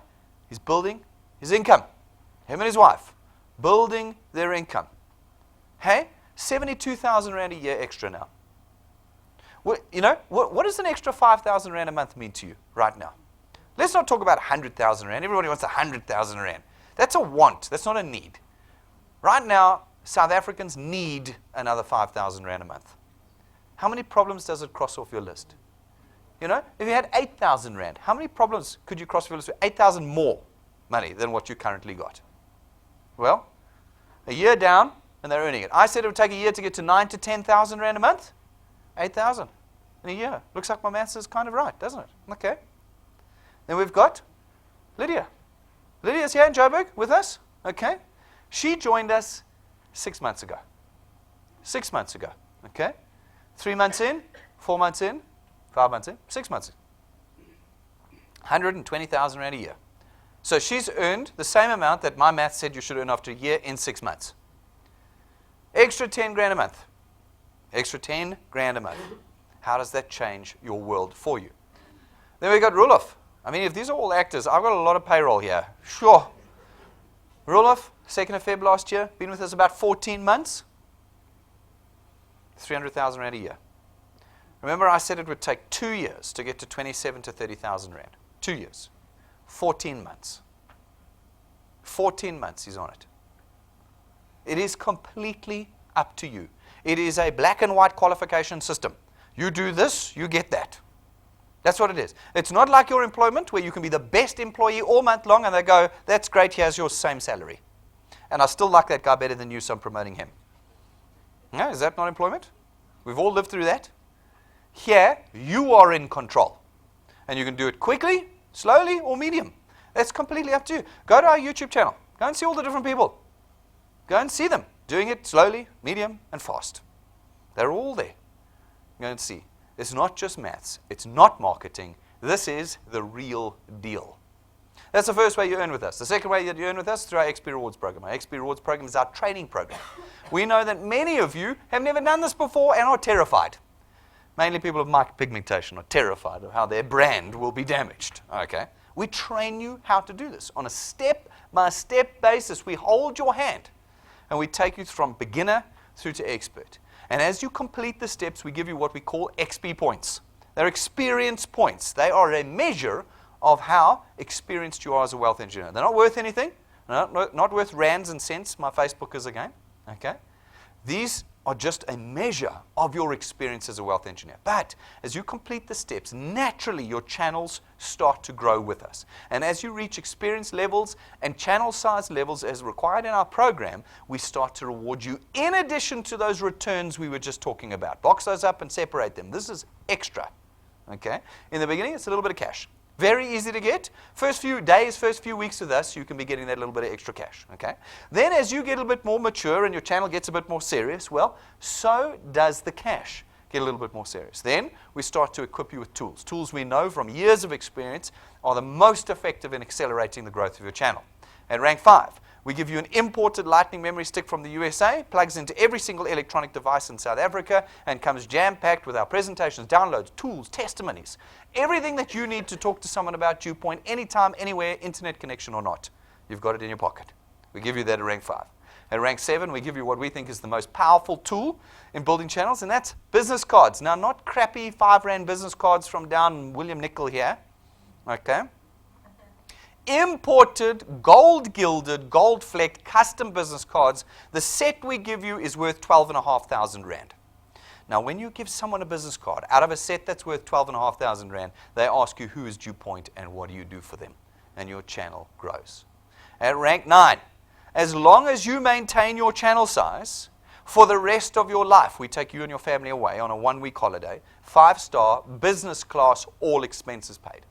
he's building his income. Him and his wife building their income. Hey, 72,000 Rand a year extra now. What does an extra 5,000 Rand a month mean to you right now? Let's not talk about 100,000 Rand. Everybody wants 100,000 Rand. That's a want. That's not a need. Right now, South Africans need another 5,000 Rand a month. How many problems does it cross off your list? You know, if you had 8,000 Rand, how many problems could you cross off your list with 8,000 more money than what you currently got? Well, a year down, and they're earning it. I said it would take a year to get to 9,000 to 10,000 Rand a month. 8,000 in a year. Looks like my maths is kind of right, doesn't it? Okay. Then we've got Lydia. Lydia's here in Joburg with us. Okay. She joined us 6 months ago. 6 months ago. Okay? 3 months in, 4 months in, 5 months in, 6 months in. 120,000 Rand a year. So she's earned the same amount that my math said you should earn after a year in 6 months. Extra 10 grand a month. Extra 10 grand a month. How does that change your world for you? Then we got Rulof. I mean, if these are all actors, I've got a lot of payroll here. Sure. Rulof, 2nd of Feb last year, been with us about 14 months. 300,000 Rand a year. Remember, I said it would take 2 years to get to 27 to 30,000 Rand. 2 years. 14 months. 14 months he's on it. It is completely up to you. It is a black and white qualification system. You do this, you get that. That's what it is. It's not like your employment where you can be the best employee all month long and they go, that's great, here's your same salary. And I still like that guy better than you, so I'm promoting him. No, is that not employment? We've all lived through that. Here, you are in control. And you can do it quickly, slowly, or medium. That's completely up to you. Go to our YouTube channel. Go and see all the different people. Go and see them doing it slowly, medium, and fast. They're all there. Go and see. It's not just maths. It's not marketing. This is the real deal. That's the first way you earn with us. The second way that you earn with us is through our XP Rewards program. Our XP Rewards program is our training program. We know that many of you have never done this before and are terrified. Mainly people of micropigmentation are terrified of how their brand will be damaged. Okay? We train you how to do this on a step-by-step basis. We hold your hand and we take you from beginner through to expert. And as you complete the steps, we give you what we call XP points. They're experience points. They are a measure of how experienced you are as a wealth engineer. They're not worth anything. Not worth rands and cents, my Facebook is again. Okay? These are just a measure of your experience as a wealth engineer. But as you complete the steps, naturally your channels start to grow with us. And as you reach experience levels and channel size levels as required in our program, we start to reward you in addition to those returns we were just talking about. Box those up and separate them. This is extra. Okay? In the beginning, it's a little bit of cash. Very easy to get. First few days, first few weeks with us, you can be getting that little bit of extra cash. Okay? Then as you get a bit more mature and your channel gets a bit more serious, well, so does the cash get a little bit more serious. Then we start to equip you with tools. Tools we know from years of experience are the most effective in accelerating the growth of your channel. At rank 5, we give you an imported lightning memory stick from the USA, plugs into every single electronic device in South Africa, and comes jam-packed with our presentations, downloads, tools, testimonies, everything that you need to talk to someone about DuePoint anytime, anywhere, internet connection or not. You've got it in your pocket. We give you that at rank 5. At rank 7, we give you what we think is the most powerful tool in building channels, and that's business cards. Now, not crappy 5 Rand business cards from down William Nickel here. Okay? Imported, gold-gilded, gold-flecked, custom business cards. The set we give you is worth 12,500 Rand. Now, when you give someone a business card, out of a set that's worth 12,500 Rand, they ask you, who is DuePoint and what do you do for them? And your channel grows. At rank 9, as long as you maintain your channel size, for the rest of your life, we take you and your family away on a 1-week holiday, 5-star, business class, all expenses paid.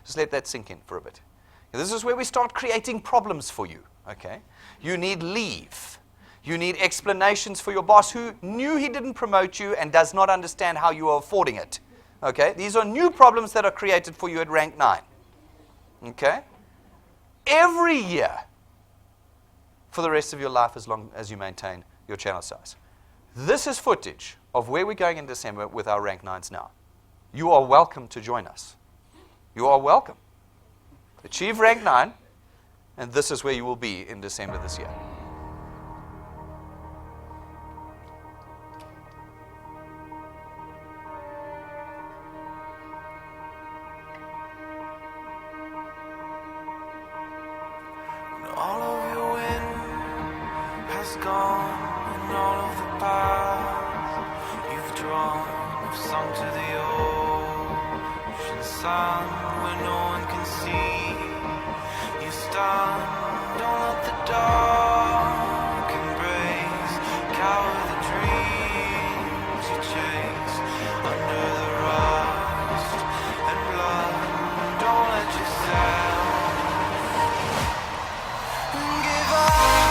Just let that sink in for a bit. This is where we start creating problems for you, okay? You need leave. You need explanations for your boss who knew he didn't promote you and does not understand how you are affording it, okay? These are new problems that are created for you at rank 9, okay? Every year for the rest of your life as long as you maintain your channel size. This is footage of where we're going in December with our rank 9s now. You are welcome to join us. You are welcome. Achieve rank 9, and this is where you will be in December this year. When all of your wind has gone, and all of the paths you've drawn have sunk to the ocean sun where no one can see. You stand, don't let the dark embrace, cower the dreams you chase under the rust and blood. Don't let yourself give up.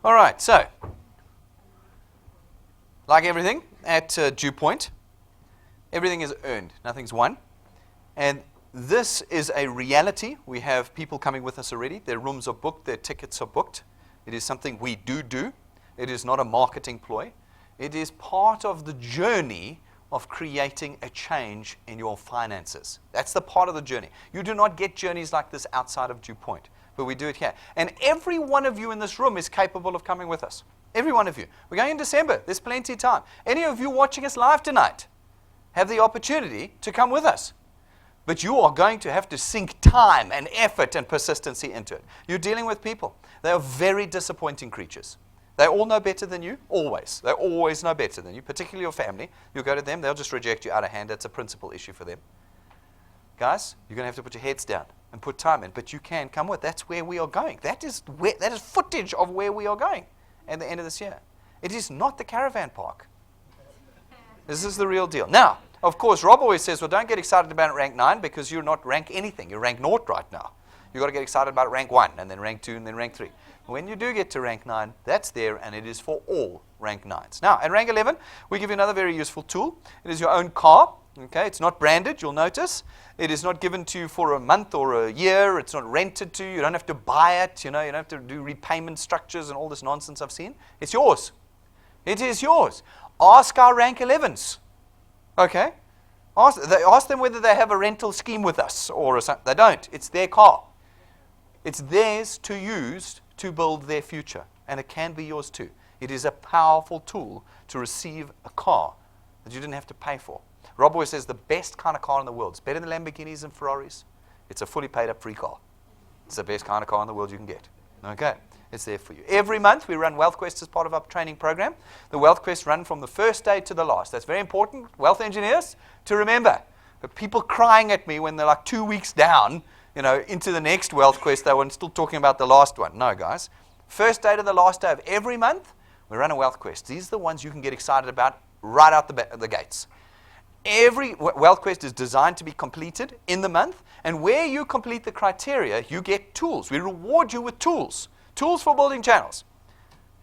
All right, so like everything at DuePoint, everything is earned, nothing's won. And this is a reality. We have people coming with us already. Their rooms are booked, their tickets are booked. It is something we do. It is not a marketing ploy. It is part of the journey of creating a change in your finances. That's the part of the journey. You do not get journeys like this outside of DuePoint, but we do it here. And every one of you in this room is capable of coming with us. Every one of you. We're going in December. There's plenty of time. Any of you watching us live tonight have the opportunity to come with us. But you are going to have to sink time and effort and persistency into it. You're dealing with people. They are very disappointing creatures. They all know better than you, always. They always know better than you, particularly your family. You go to them, they'll just reject you out of hand. That's a principal issue for them. Guys, you're going to have to put your heads down and put time in, but you can come with. That's where we are going. That is footage of where we are going at the end of this year. It is not the caravan park. This is the real deal. Now, of course, Rob always says, well, don't get excited about rank 9 because you're not rank anything. You're rank 0 right now. You've got to get excited about rank 1 and then rank 2 and then rank 3. When you do get to rank 9, that's there, and it is for all rank 9s. Now, at rank 11, we give you another very useful tool. It is your own car. Okay, it's not branded, you'll notice. It is not given to you for a month or a year. It's not rented to you. You don't have to buy it. You don't have to do repayment structures and all this nonsense I've seen. It's yours. It is yours. Ask our rank 11s. Okay? Ask them whether they have a rental scheme with us or something. They don't. It's their car. It's theirs to use to build their future. And it can be yours too. It is a powerful tool to receive a car that you didn't have to pay for. Rob always says the best kind of car in the world. It's better than Lamborghinis and Ferraris. It's a fully paid up free car. It's the best kind of car in the world you can get. Okay? It's there for you. Every month we run Wealth Quest as part of our training program. The Wealth Quest run from the first day to the last. That's very important, wealth engineers, to remember. But people crying at me when they're like 2 weeks down, into the next Wealth Quest, they were still talking about the last one. No, guys. First day to the last day of every month, we run a Wealth Quest. These are the ones you can get excited about right out the gates. Every Wealth Quest is designed to be completed in the month, and where you complete the criteria, you get tools. We reward you with tools. Tools for building channels.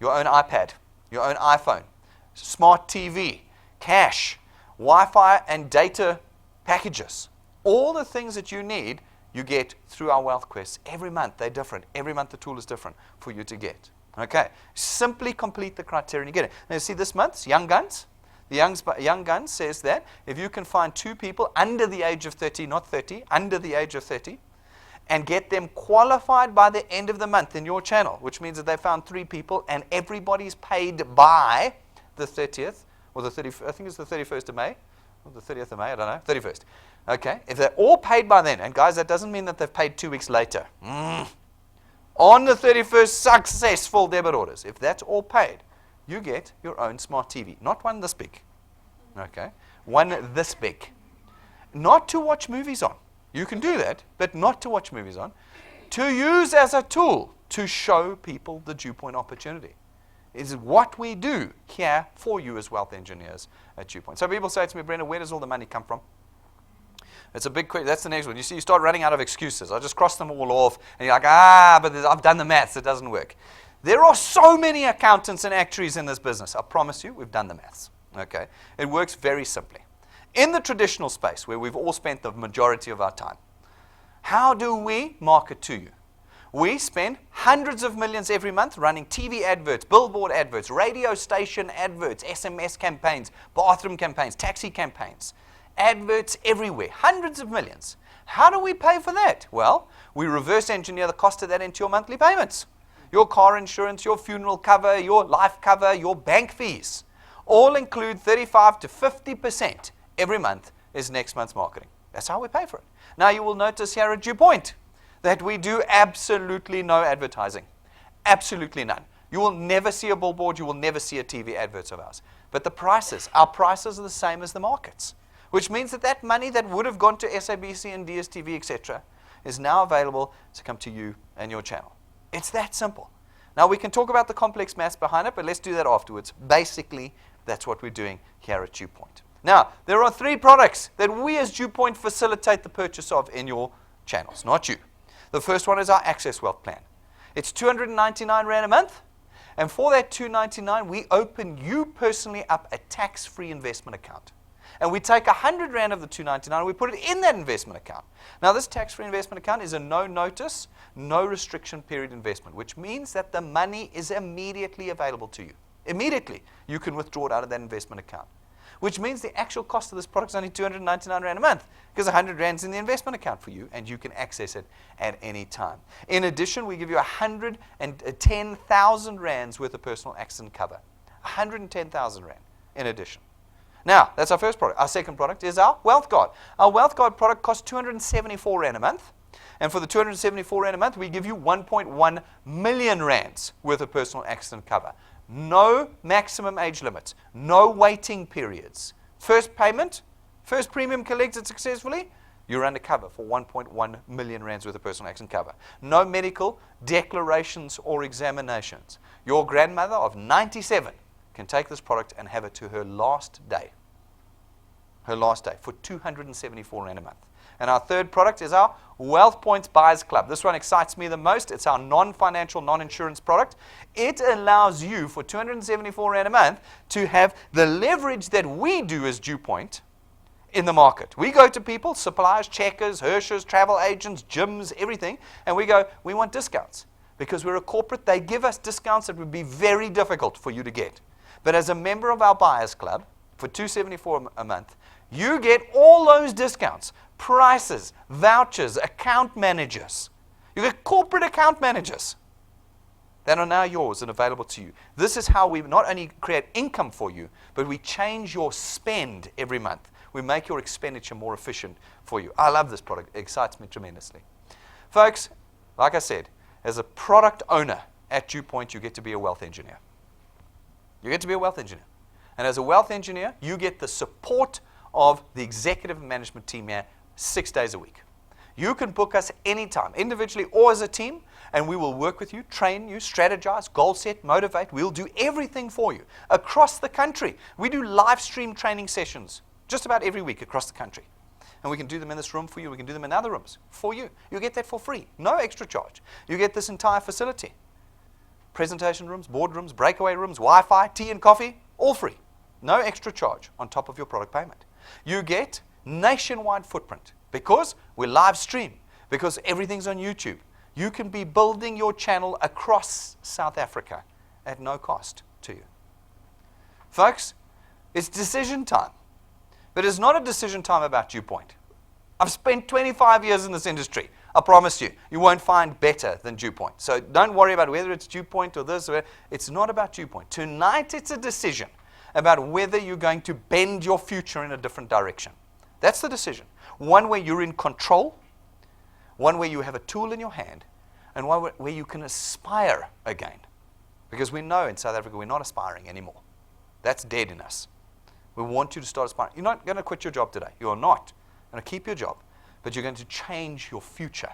Your own iPad, your own iPhone, smart TV, cash, Wi-Fi and data packages. All the things that you need, you get through our Wealth Quests. Every month, they're different. Every month, the tool is different for you to get. Okay? Simply complete the criteria and you get it. Now, you see this month's Young Guns? The Young Guns says that if you can find 2 people under the age of 30, not 30, under the age of 30, and get them qualified by the end of the month in your channel, which means that they found 3 people and everybody's paid by the 30th, or the 31st, I think it's the 31st of May, or the 30th of May, I don't know, 31st. Okay, if they're all paid by then, and guys, that doesn't mean that they've paid 2 weeks later. On the 31st, successful debit orders. If that's all paid, you get your own smart TV. Not one this big. Okay? One this big. Not to watch movies on. You can do that, but not to watch movies on. To use as a tool to show people the DuePoint opportunity. Is what we do here for you as wealth engineers at DuePoint. So people say to me, Brenda, where does all the money come from? It's a big question. That's the next one. You see, you start running out of excuses. I just cross them all off, and you're like, but I've done the maths. It doesn't work. There are so many accountants and actuaries in this business. I promise you, we've done the maths. Okay? It works very simply. In the traditional space, where we've all spent the majority of our time, how do we market to you? We spend hundreds of millions every month running TV adverts, billboard adverts, radio station adverts, SMS campaigns, bathroom campaigns, taxi campaigns, adverts everywhere, hundreds of millions. How do we pay for that? Well, we reverse engineer the cost of that into your monthly payments. Your car insurance, your funeral cover, your life cover, your bank fees, all include 35 to 50% every month is next month's marketing. That's how we pay for it. Now you will notice here at DuePoint, that we do absolutely no advertising. Absolutely none. You will never see a billboard. You will never see a TV advert of ours. But our prices are the same as the markets, which means that that money that would have gone to SABC and DSTV, etc., is now available to come to you and your channel. It's that simple. Now, we can talk about the complex maths behind it, but let's do that afterwards. Basically, that's what we're doing here at DuePoint. Now, there are 3 products that we as DuePoint facilitate the purchase of in your channels, not you. The first one is our Access Wealth Plan. It's 299 Rand a month. And for that $299, we open you personally up a tax-free investment account. And we take 100 Rand of the $299 and we put it in that investment account. Now, this tax-free investment account is a no-notice, no-restriction period investment, which means that the money is immediately available to you. Immediately, you can withdraw it out of that investment account, which means the actual cost of this product is only 299 Rand a month, because 100 Rand is in the investment account for you, and you can access it at any time. In addition, we give you 110,000 Rands worth of personal accident cover. 110,000 Rand in addition. Now, that's our first product. Our second product is our Wealth Guard. Our Wealth Guard product costs 274 Rand a month. And for the 274 Rand a month, we give you 1.1 million Rands worth of personal accident cover. No maximum age limits. No waiting periods. First payment, first premium collected successfully, you're under cover for 1.1 million Rands worth of personal accident cover. No medical declarations or examinations. Your grandmother of 97 can take this product and have it to her last day. Her last day for 274 Rand a month. And our third product is our Wealth Points Buyers Club. This one excites me the most. It's our non-financial, non-insurance product. It allows you for 274 Rand a month to have the leverage that we do as DuePoint in the market. We go to people, suppliers, checkers, Hirschers, travel agents, gyms, everything, and we go, we want discounts. Because we're a corporate, they give us discounts that would be very difficult for you to get. But as a member of our Buyers Club, for $274 a month, you get all those discounts, prices, vouchers, account managers. You get corporate account managers that are now yours and available to you. This is how we not only create income for you, but we change your spend every month. We make your expenditure more efficient for you. I love this product. It excites me tremendously. Folks, like I said, as a product owner at DuePoint, you get to be a wealth engineer. You get to be a wealth engineer. And as a wealth engineer, you get the support of the executive and management team here 6 days a week. You can book us anytime, individually or as a team, and we will work with you, train you, strategize, goal set, motivate. We'll do everything for you across the country. We do live stream training sessions just about every week across the country. And we can do them in this room for you. We can do them in other rooms for you. You get that for free, no extra charge. You get this entire facility. Presentation rooms, boardrooms, breakaway rooms, Wi-Fi, tea and coffee, all free. No extra charge on top of your product payment. You get nationwide footprint because we live stream, because everything's on YouTube. You can be building your channel across South Africa at no cost to you. Folks, it's decision time. But it's not a decision time about DuePoint. I've spent 25 years in this industry. I promise you, you won't find better than DuePoint. So don't worry about whether it's DuePoint or this. It's not about DuePoint. Tonight, it's a decision about whether you're going to bend your future in a different direction. That's the decision. One where you're in control, one where you have a tool in your hand, and one where you can aspire again. Because we know in South Africa we're not aspiring anymore. That's dead in us. We want you to start aspiring. You're not going to quit your job today. You are not going to keep your job, but you're going to change your future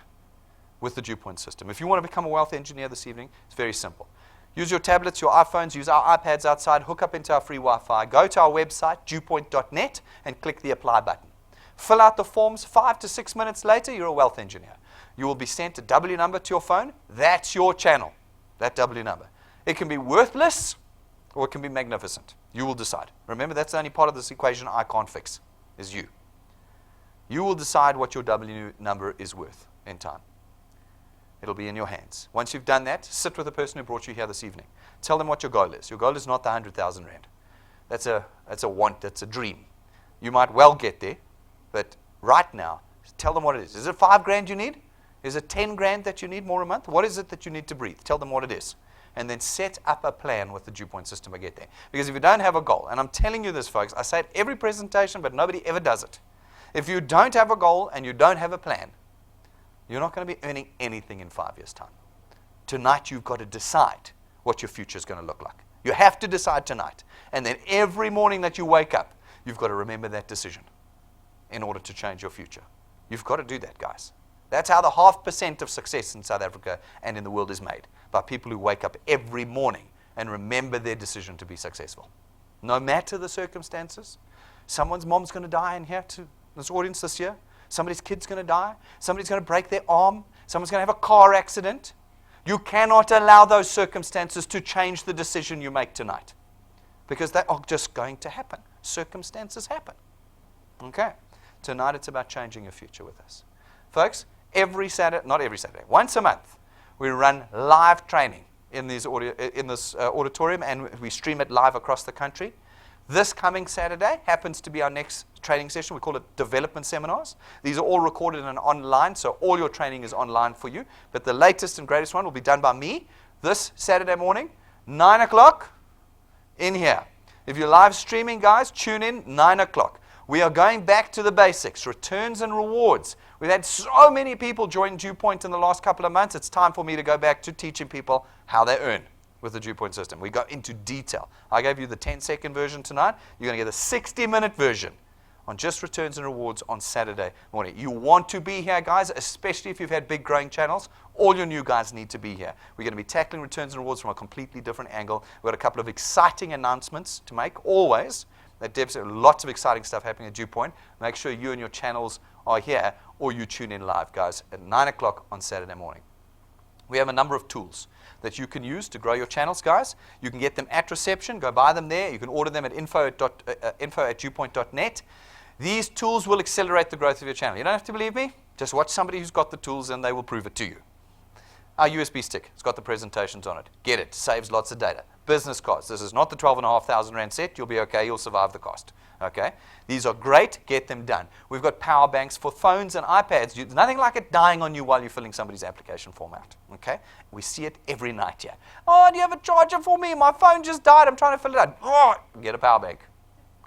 with the DuePoint system. If you want to become a wealth engineer this evening, it's very simple. Use your tablets, your iPhones, use our iPads outside, hook up into our free Wi-Fi, go to our website, DuePoint.net, and click the apply button. Fill out the forms. 5 to 6 minutes later, you're a wealth engineer. You will be sent a W number to your phone. That's your channel, that W number. It can be worthless or it can be magnificent. You will decide. Remember, that's the only part of this equation I can't fix, is you. You will decide what your W number is worth in time. It'll be in your hands. Once you've done that, sit with the person who brought you here this evening. Tell them what your goal is. Your goal is not the 100,000 Rand. That's a want, that's a dream. You might well get there, but right now, tell them what it is. Is it 5 grand you need? Is it 10 grand that you need more a month? What is it that you need to breathe? Tell them what it is. And then set up a plan with the DuePoint system to get there. Because if you don't have a goal, and I'm telling you this, folks, I say it every presentation, but nobody ever does it. If you don't have a goal and you don't have a plan, You're not going to be earning anything in 5 years' time. Tonight, you've got to decide what your future is going to look like. You have to decide tonight. And then every morning that you wake up, you've got to remember that decision in order to change your future. You've got to do that, guys. That's how the 0.5% of success in South Africa and in the world is made, by people who wake up every morning and remember their decision to be successful. No matter the circumstances. Someone's mom's going to die in here, to this audience this year. Somebody's kid's going to die. Somebody's going to break their arm. Someone's going to have a car accident. You cannot allow those circumstances to change the decision you make tonight, because they are just going to happen. Circumstances happen. Okay? Tonight it's about changing your future with us. Folks, every Saturday, not every Saturday, once a month, we run live training in this auditorium, and we stream it live across the country. This coming Saturday happens to be our next training session. We call it development seminars. These are all recorded and online, so all your training is online for you. But the latest and greatest one will be done by me this Saturday morning, 9 o'clock in here. If you're live streaming, guys, tune in, 9 o'clock. We are going back to the basics, returns and rewards. We've had so many people join DuePoint in the last couple of months. It's time for me to go back to teaching people how they earn with the DuePoint system. We go into detail. I gave you the 10-second version tonight. You're going to get a 60-minute version on just returns and rewards on Saturday morning. You want to be here, guys, especially if you've had big growing channels. All your new guys need to be here. We're going to be tackling returns and rewards from a completely different angle. We've got a couple of exciting announcements to make, always. That Deb said, lots of exciting stuff happening at DuePoint. Make sure you and your channels are here, or you tune in live, guys, at 9 o'clock on Saturday morning. We have a number of tools that you can use to grow your channels, guys. You can get them at reception. Go buy them there. You can order them at info@duepoint.net. These tools will accelerate the growth of your channel. You don't have to believe me. Just watch somebody who's got the tools, and they will prove it to you. Our USB stick, it's got the presentations on it. Get it. Saves lots of data. Business cards. This is not the 12,500 Rand set. You'll be okay. You'll survive the cost. Okay? These are great. Get them done. We've got power banks for phones and iPads. There's nothing like it dying on you while you're filling somebody's application form out. Okay? We see it every night here. Oh, do you have a charger for me? My phone just died. I'm trying to fill it out. Oh, get a power bank.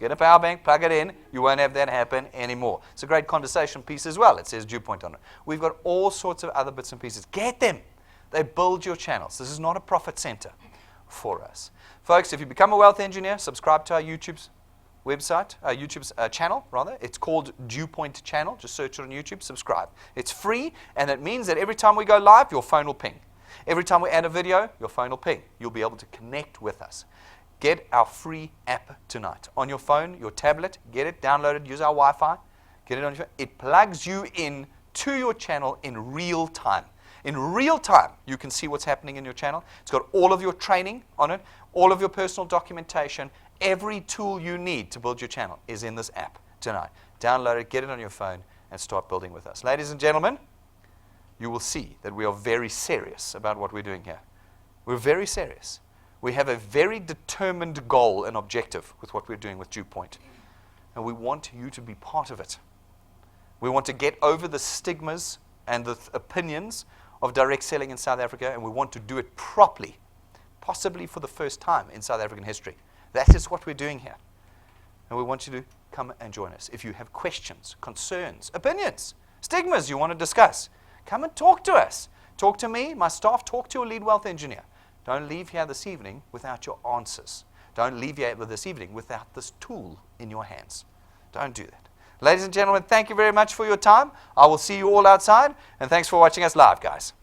Get a power bank, plug it in. You won't have that happen anymore. It's a great conversation piece as well. It says DuePoint on it. We've got all sorts of other bits and pieces. Get them. They build your channels. This is not a profit center for us. Folks, if you become a wealth engineer, subscribe to our YouTube's website, YouTube's channel, rather. It's called DuePoint Channel. Just search it on YouTube, subscribe. It's free, and it means that every time we go live, your phone will ping. Every time we add a video, your phone will ping. You'll be able to connect with us. Get our free app tonight. On your phone, your tablet, get it, download it, use our Wi-Fi, get it on your phone. It plugs you in to your channel in real time. In real time, you can see what's happening in your channel. It's got all of your training on it, all of your personal documentation. Every tool you need to build your channel is in this app tonight. Download it, get it on your phone, and start building with us. Ladies and gentlemen, you will see that we are very serious about what we're doing here. We're very serious. We have a very determined goal and objective with what we're doing with DuePoint. And we want you to be part of it. We want to get over the stigmas and the opinions of direct selling in South Africa, and we want to do it properly, possibly for the first time in South African history. That is what we're doing here. And we want you to come and join us. If you have questions, concerns, opinions, stigmas you want to discuss, come and talk to us. Talk to me, my staff, talk to your lead wealth engineer. Don't leave here this evening without your answers. Don't leave here this evening without this tool in your hands. Don't do that. Ladies and gentlemen, thank you very much for your time. I will see you all outside, and thanks for watching us live, guys.